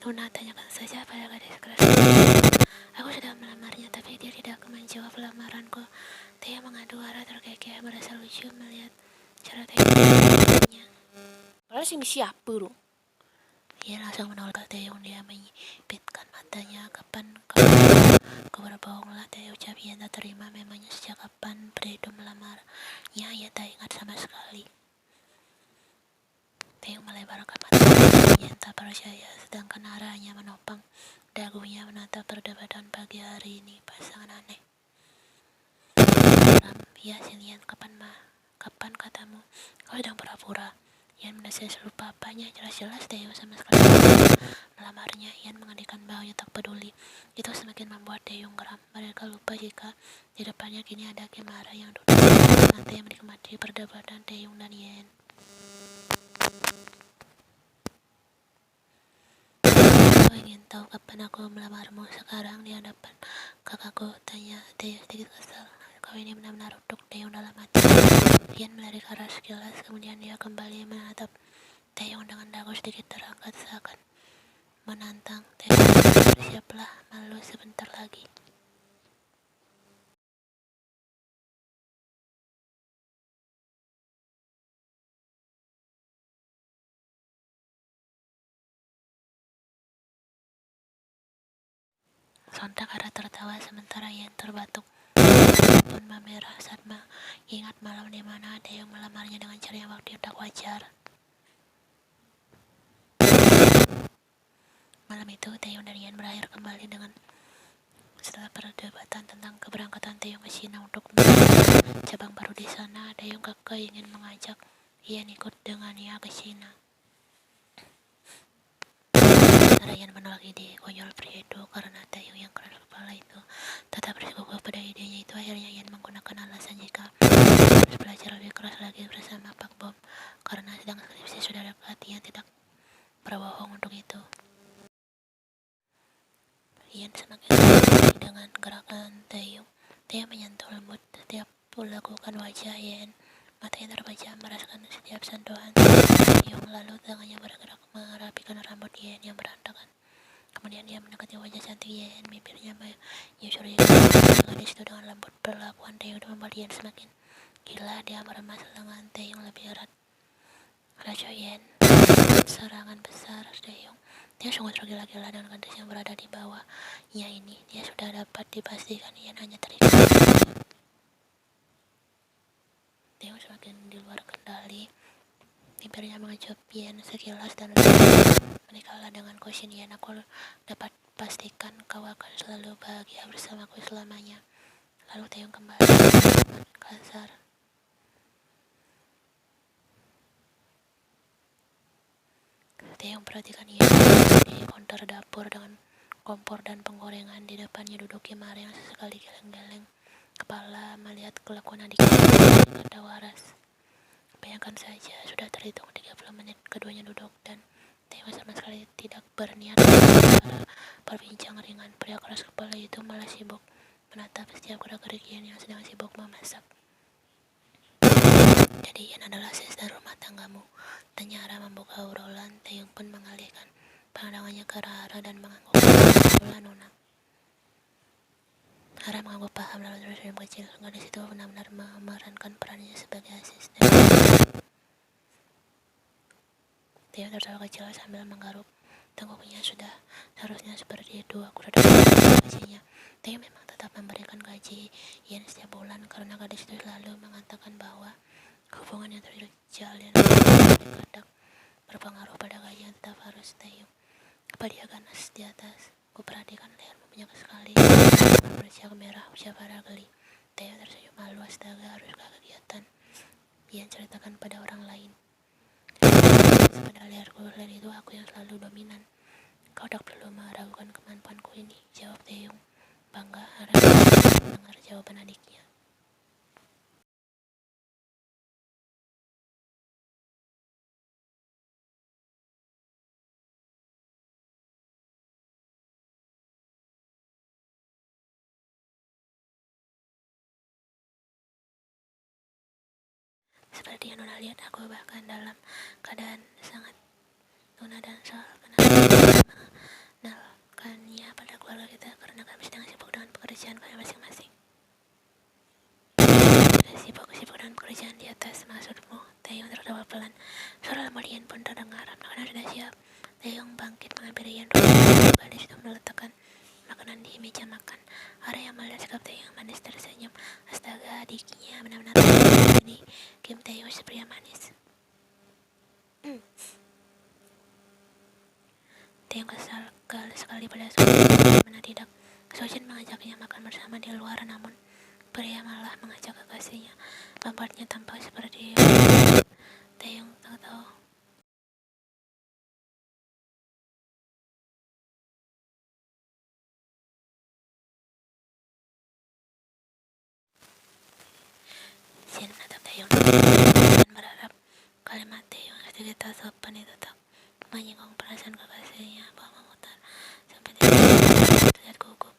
Luna tanyakan saja pada gadis keras. Aku sudah melamarnya, tapi dia tidak menjawab lamaranku. Taeyong mengadu arah terkekeh, merasa lucu melihat cara Taeyong menjawabnya. Padahal sing siapa lu? Ia langsung menolak Taeyong. Dia menyipitkan matanya. Kapan kau berbohonglah, Taeyong ucap. Ia tak terima. Memangnya sejak kapan Fredo melamarnya? Ia tak ingat sama sekali. Taeyong melebarkan mata. Ia tak percaya, sedangkan arahnya menopang dagunya menatap perdebatan pagi hari ini. Pasangan aneh. Ya, Silian, kapan katamu? Kau sedang pura-pura. Ian merasa selupa apanya. Jelas-jelas Taeyong sama sekali melamarnya. Ian mengadikkan bahunya tak peduli. Itu semakin membuat Taeyong geram. Mereka lupa jika di depannya kini ada Kimahara yang duduk santai yang menikmati perdebatan Taeyong dan Ian. Kau ingin tahu kapan aku melamarmu? Sekarang di hadapan kakakku, tanya Taeyong sedikit kesal. Kau ini benar-benar untuk Taeyong dalam hati. Ian melirik arah sekilas, kemudian dia kembali menatap Taeyong dengan dagu sedikit terangkat seakan menantang. Taeyong, bersiaplah, malu sebentar lagi. Sontak Ara tertawa sementara Ian terbatuk pun memerah saat ingat malam di mana Taeyong melamarnya dengan cara yang waktu tak wajar. Malam itu Taeyong dan Ian berakhir kembali dengan setelah perdebatan tentang keberangkatan Taeyong ke Cina untuk cabang baru di sana. Taeyong kekeh ingin mengajak Ian ikut dengannya ke Cina. Ian menolak ide konyol pria itu karena Taeyong yang keras kepala itu tetap bersikukuh pada idenya itu. Akhirnya Ian menggunakan alasan jika harus belajar lebih keras lagi bersama Pak Bom karena sedang skripsi sudah dekat. Ian tidak berbohong untuk itu. Ian semakin tertarik dengan gerakan Taeyong. Taeyong menyentuh lembut setiap melakukan wajah Ian. Matanya terpejam merasakan setiap sentuhan Taeyong. Lalu tangannya bergerak merapikan rambut Ian yang berantakan. Kemudian dia mendekati wajah cantik Ian. Bibirnya menyusuri gadis itu dengan lembut. Perlakuan Taeyong itu membuat Ian semakin gila. Dia meremas lengan Taeyong lebih erat. Raja Ian, serangan besar Taeyong. Dia sungguh tergila-gila dengan gadis yang berada di bawahnya ini. Dia sudah dapat dipastikan Ian hanya terikat. Taeyong semakin di luar kendali. Bibirnya mengecup Ian sekilas dan menikahlah dengan Koshin Ian. Aku dapat pastikan kau akan selalu bahagia bersamaku selamanya. Lalu Taeyong kembali kasar. Taeyong perhatikan Ian di konter dapur dengan kompor dan penggorengan. Di depannya duduk Kimahara yang sesekali geleng-geleng kepala melihat kelakuan adiknya. Kata waras. Bayangkan saja, sudah terhitung 30 menit keduanya duduk dan Taeyong sama sekali tidak berniat berbincang ringan. Pria keras kepala itu malah sibuk menatap setiap gerak-gerik Ian yang sedang sibuk memasak. Jadi Ian adalah asisten rumah tanggamu? Tanya Ara membuka obrolan. Taeyong pun mengalihkan pandangannya ke Ara dan mengangguk. Betul, Nona. Ara mengangguk paham lalu tersenyum kecil. Gadis itu benar-benar memerankan perannya sebagai asisten. Taeyong tertawa kecil sambil menggaruk tengkuknya. Sudah seharusnya seperti itu. Aku sudah dapat gajinya. Taeyong memang tetap memberikan gaji Ian setiap bulan karena gadis itu selalu mengatakan bahwa hubungan yang terjalin kadang berpengaruh pada gaji yang tetap harus Taeyong. Apa dia ganas di atas? Kuperhatikan lehermu banyak sekali. Bercak merah, ucap Ara geli. Taeyong tersenyum malu. Astaga, haruskah kegiatan Ian ceritakan pada orang lain? Pada leherku, selain itu aku yang selalu dominan. Kau tak perlu meragukan kemampuanku ini, jawab Taeyong bangga. Ara mendengar jawaban adiknya. Seperti yang Nona lihat, aku bahkan dalam keadaan sangat tuna dan soal kenapa menceritakannya pada keluarga kita karena kami sedang sibuk dengan pekerjaan kami masing-masing. Sibuk dengan pekerjaan di atas, maksudmu? Taeyong tertawa pelan. Suara lemah Ian pun terdengar. Makanan sudah siap. Taeyong bangkit mengambil Ian di situ meletakkan makanan di meja makan. Ada yang melihat sikap Taeyong manis tersenyum. Astaga, adiknya benar-benar ini. Kim Taeyong si pria manis. Taeyong kesal sekali pada Sojin, mana tidak. Sojin mengajaknya makan bersama di luar, namun pria malah mengajak kekasihnya, membuatnya tampak seperti Taeyong tahu. Jin menatap Taeyong dan berharap kalimat Taeyong sedikit tak sopan itu tak menyinggung perasaan kekasihnya. Bahwa memutar sampai Taeyong terlihat gugup.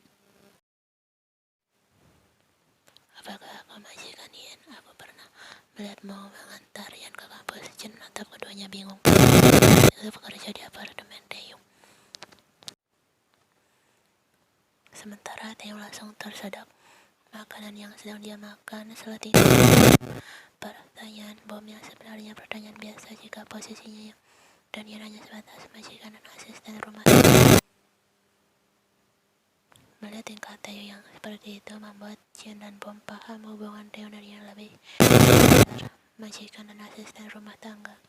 Apakah kau majikan Ian? Aku pernah melihatmu mengantar Ian ke kampus. Jin menatap keduanya bingung. Itu bekerja di apartemen Taeyong. Sementara Taeyong langsung tersedak makanan yang sedang dia makan. Setelah tidak pertanyaan bom yang sebenarnya pertanyaan biasa jika posisinya yang dan Ian hanya sebatas majikan dan asisten rumah. Melihat tingkah Taeyong yang seperti itu membuat Jin dan Bom paham hubungan Taeyong dan Ian lebih besar majikan dan asisten rumah tangga.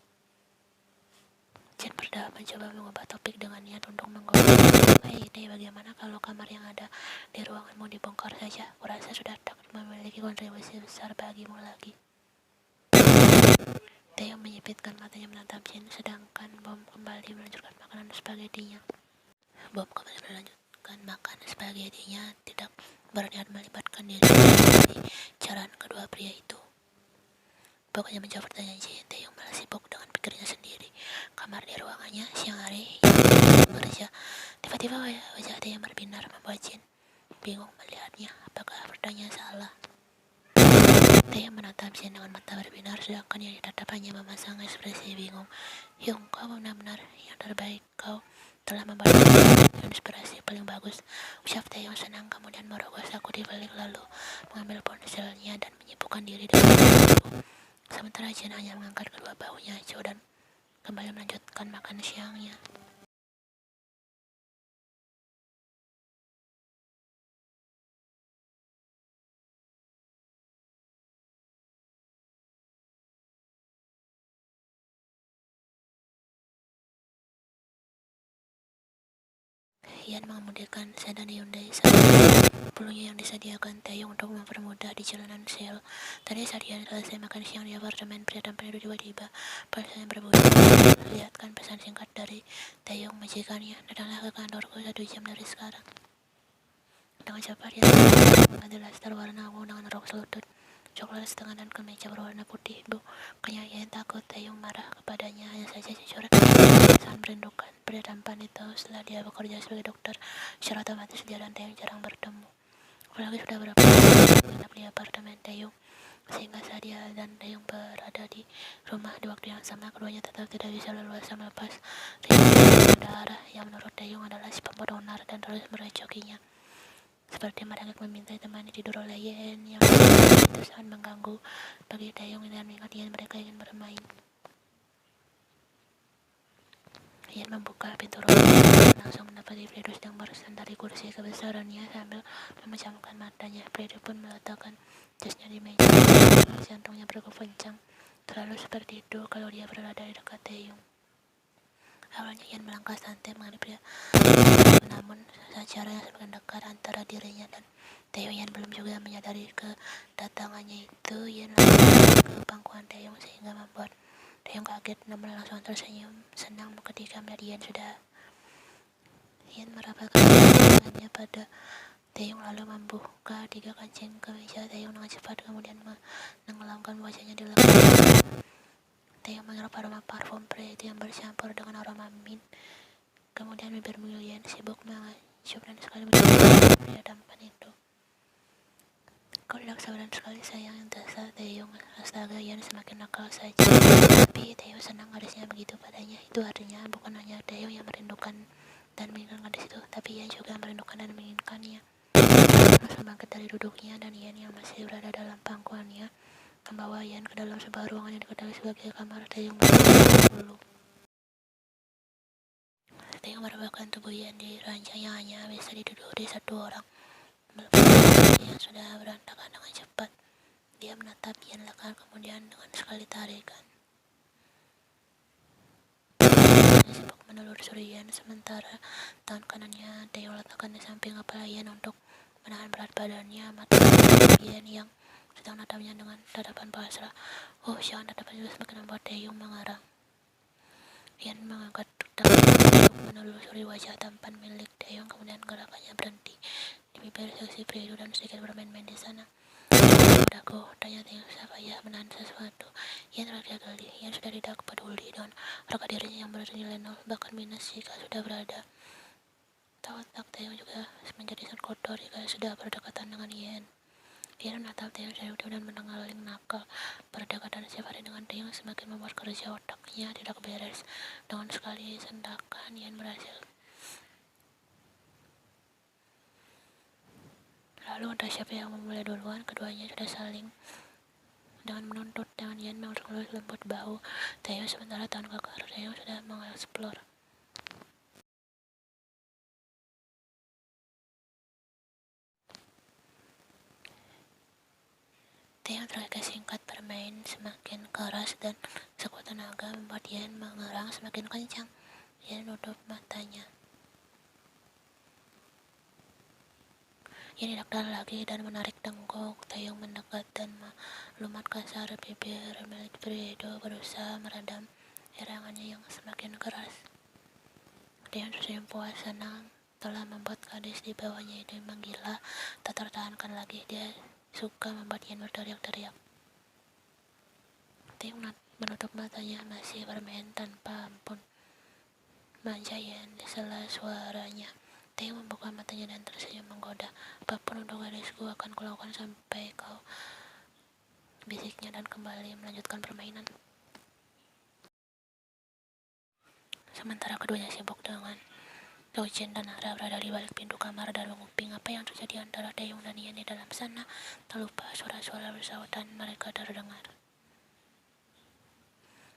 Jin bertahap mencoba mengubah topik dengan niat untuk menggoda. Hei, bagaimana kalau kamar yang ada di ruanganmu dibongkar saja? Kurasa sudah tak memiliki kontribusi besar bagimu lagi. Taeyong menyipitkan matanya menatap Jin, sedangkan Bom kembali melanjutkan makanan spaghettinya. Bom kembali melanjutkan makan spaghettinya, tidak berniat melibatkan diri di pembicaraan kedua pria itu. Pokoknya menjawab pertanyaan Jin, Taeyong malah sibuk dengan pikirnya sendiri. Kamar di ruangannya siang hari yang bekerja. Tiba-tiba wajah Taeyong berbinar membuat Jin bingung melihatnya. Apakah pertanyaan salah? Taeyong menatap Jin dengan mata berbinar, sedangkan yang ditatapannya memasang ekspresi bingung. Hyung, kau benar-benar yang terbaik. Kau telah membuat inspirasi paling bagus. Ucap Taeyong senang, kemudian merogoh saku di balik lalu mengambil ponselnya dan menyibukkan diri dengan itu. Sementara Jin hanya mengangkat kedua bahunya jauh dan kembali melanjutkan makan siangnya. Ian mengemudikan sedan Hyundai sebelumnya yang disediakan Taeyong untuk mempermudah di jalanan Seoul. Tadi saat Ian selesai makan siang di apartemen, pria tampan itu tiba-tiba ponsel yang berbunyi. Lihatkan pesan singkat dari Taeyong majikannya. Datanglah ke kantorku 1 jam dari sekarang. Dengan cepat Ian mengganti daster warna ungu dengan rok selutut coklat setengah dan kemeja berwarna putih. Bukannya Ian takut Taeyong marah kepadanya, hanya saja jujur sangat merindukan pria tampan itu. Setelah dia bekerja sebagai dokter, secara otomatis dia dan Taeyong jarang bertemu. Apalagi sudah berapa menginap di apartemen Taeyong, sehingga saat dia dan Taeyong berada di rumah di waktu yang sama, keduanya tetap tidak bisa leluasa melepas Rindu yang menurut Taeyong adalah si pembuat onar dan terus merecokinya. Seperti merengek meminta temani tidur oleh Ian yang itu sangat mengganggu bagi Taeyong dan mengingat Ian mereka ingin bermain. Ian membuka pintu ruangan dan langsung mendapati Fredo sedang bersandar di kursi kebesarannya sambil memejamkan matanya. Fredo pun meletakkan jasnya di meja. Jantungnya berdegup kencang. Selalu seperti itu kalau dia berada di dekat Taeyong. Awalnya Ian melangkah santai menghadapi pria, namun secara yang semakin dekat antara dirinya dan Taeyong, Ian belum juga menyadari kedatangannya itu. Ian langsung ke pangkuan Taeyong sehingga membuat Taeyong kaget, namun langsung tersenyum senang ketika melihat Ian sudah. Ian merapatkan tangannya pada Taeyong lalu membuka 3 kancing kemeja Taeyong dengan cepat, kemudian menenggelamkan wajahnya di dalam. Taeyong menghirup aroma parfum pria itu yang bercampur dengan aroma mint. Kemudian bibir Ian sibuk mengacup dan sekali mendengar pria tampan itu. Kau tidak sabaran sekali sayang, dasar Taeyong. Astaga, Ian semakin nakal saja. Tapi Taeyong senang harusnya begitu padanya. Itu artinya bukan hanya Taeyong yang merindukan dan menginginkan gadis itu, tapi Ian juga merindukan dan menginginkannya. Langsung bangkit dari duduknya, dan Ian yang masih berada dalam pangkuannya membawa Ian ke dalam sebuah ruangan yang diketahui sebagai kamar Taeyong dulu. Taeyong merebahkan tubuh Ian di ranjang yang hanya bisa diduduki satu orang. Melepas yang sudah berantakan dengan cepat, dia menatap Ian lekan, kemudian dengan sekali tarikan. Dia sibuk menelusuri Ian, sementara tangan kanannya Taeyong letakkan di samping kepala Ian untuk menahan berat badannya. Mata Ian yang sedang menatapnya dengan tatapan pasrah. Jangan tatapan itu semakin membuat Taeyong mengarang. Ian mengangkat tangan untuk menelusuri wajah tampan milik Taeyong, kemudian gerakannya berhenti di bibir seksi pria itu dan sedikit bermain-main di sana. Dago, tanya Taeyong siapa ya menahan sesuatu. Ian terlihat geli. Ian sudah tidak peduli dengan harga dirinya yang bernilai nol, bahkan minus jika sudah berada. Tak Taeyong juga menjadi sangat kotor jika sudah berdekatan dengan Ian. Ian menatap Taeyong dari ujung dan mendengaling nakal. Berdekatan setiap hari dengan Taeyong semakin membuat kerja otaknya tidak beres. Dengan sekali sentakan, Ian berhasil. Lalu entah siapa yang memulai duluan, keduanya sudah saling dengan menuntut. Tangan Ian mengelus lembut bahu Taeyong, sementara tangan kekar Taeyong sudah mengeksplor. Taeyong terakhir singkat bermain semakin keras dan sekuat tenaga membuat Ian mengerang semakin kencang. Ian menutup matanya. Ian tidak tahan lagi dan menarik tengkuk Taeyong mendekat dan melumat kasar. Bibir milik pria itu berusaha meredam erangannya yang semakin keras. Taeyong tersenyum puas, senang telah membuat gadis di bawahnya itu menggila. Tak tertahankan lagi, dia suka membuat Ian berteriak-teriak. Taeyong menutup matanya, masih bermain tanpa ampun. Manja Ian di sela suaranya. Taeyong membuka matanya dan tersenyum menggoda. Apapun untuk gadisku akan kulakukan sampai kau, bisiknya, dan kembali melanjutkan permainan. Sementara keduanya sibuk dengan Taujin dan Ara berada di balik pintu kamar dan menguping apa yang terjadi antara Taeyong dan Ian di dalam sana. Tak lupa suara-suara bersahutan mereka terdengar.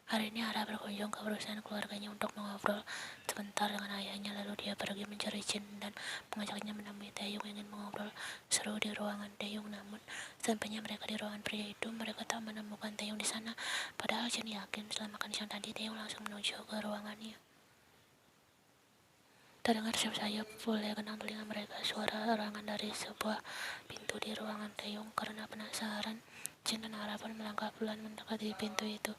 Hari ini Ara berkunjung ke perusahaan keluarganya untuk mengobrol sebentar dengan ayahnya, lalu dia pergi mencari Jin dan mengajaknya menemui Taeyong ingin mengobrol seru di ruangan Taeyong. Namun sampainya mereka di ruangan pria itu, mereka tak menemukan Taeyong di sana. Padahal Jin yakin setelah makan siang tadi Taeyong langsung menuju ke ruangannya. Terdengar sayap oleh kenang telinga mereka suara erangan dari sebuah pintu di ruangan Taeyong. Karena penasaran, Jin dan Ara pun melangkah pelan mendekati pintu itu.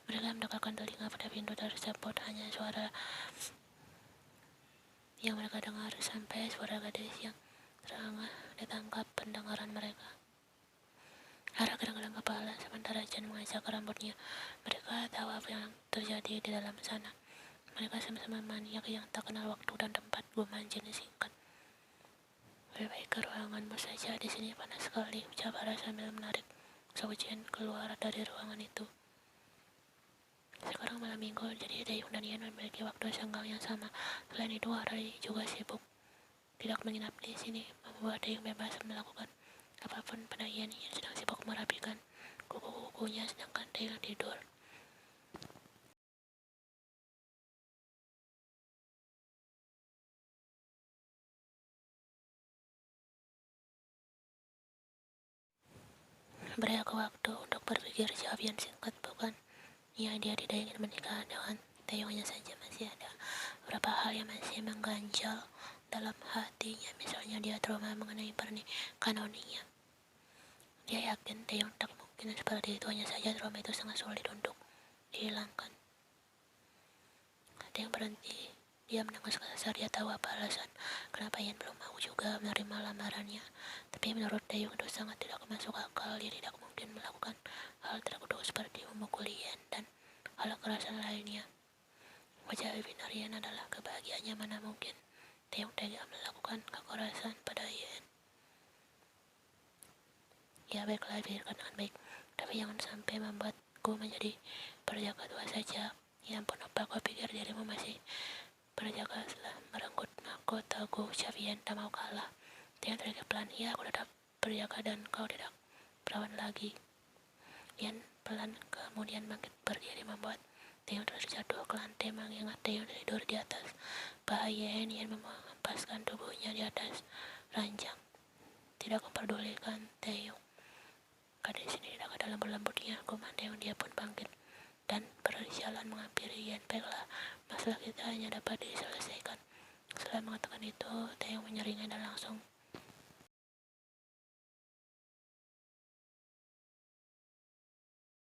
Mereka mendekatkan telinga pada pintu tersebut. Hanya suara yang mereka dengar sampai suara gadis yang terengah ditangkap pendengaran mereka. Ara gedang-gedang kepala sementara Jin mengacak rambutnya. Mereka tahu apa yang terjadi di dalam sana. Mereka sama-sama maniak yang tak kenal waktu dan tempat. Guman Jin singkat. Lebih baik ke ruanganmu saja, di sini panas sekali, ucap Ara sambil menarik Jin keluar dari ruangan itu. Sekarang malam minggu, jadi Taeyong dan Ian memiliki waktu senggang yang sama. Selain itu, Ara juga sibuk tidak menginap di sini, membuat Taeyong bebas melakukan apapun pada Ian. Ian sedang sibuk merapikan kuku-kukunya, sedangkan Taeyong tidur. Beri aku waktu untuk berpikir, jawab Ian singkat. Bukan ya, dia tidak ingin menikah dengan Taeyong, hanya saja masih ada beberapa hal yang masih mengganjal dalam hatinya. Misalnya dia trauma mengenai pernikahan Noninya. Dia yakin Taeyong tak mungkin seperti itu, hanya saja trauma itu sangat sulit untuk dihilangkan. Taeyong berhenti. Dia mendengus kasar. Dia tahu apa alasan kenapa Ian belum mau juga menerima lamarannya. Tapi menurut Taeyong itu sangat tidak masuk akal. Dia tidak mungkin melakukan hal terkutuk seperti memukul Ian dan hal kekerasan lainnya. Wajah binar Ian adalah kebahagiaannya, mana mungkin Taeyong tega melakukan kekerasan pada Ian. Ya baiklah, pikirkan dengan baik, tapi jangan sampai membuatku menjadi perjaka tua saja. Ya ampun, apa kau pikir dirimu masih berjaga setelah merenggut mahkota Gu Xiaoyan tak mau kalah. Taeyong teriak pelan, ya aku tetap berjaga dan kau tidak berawan lagi. Lian pelan kemudian bangkit berdiri membuat Taeyong terus jatuh ke lantai mengingat Taeyong tidur di atas. Bahaya, Lian menghempaskan tubuhnya di atas ranjang. Tidak memperdulikan Taeyong. Gadis ini tidak ada lembut-lembutnya, kuman Taeyong. Dia pun bangkit dan berjalan menghampiri Yan. Baiklah, masalah kita hanya dapat diselesaikan. Setelah mengatakan itu, Taeyong menyeringai dan langsung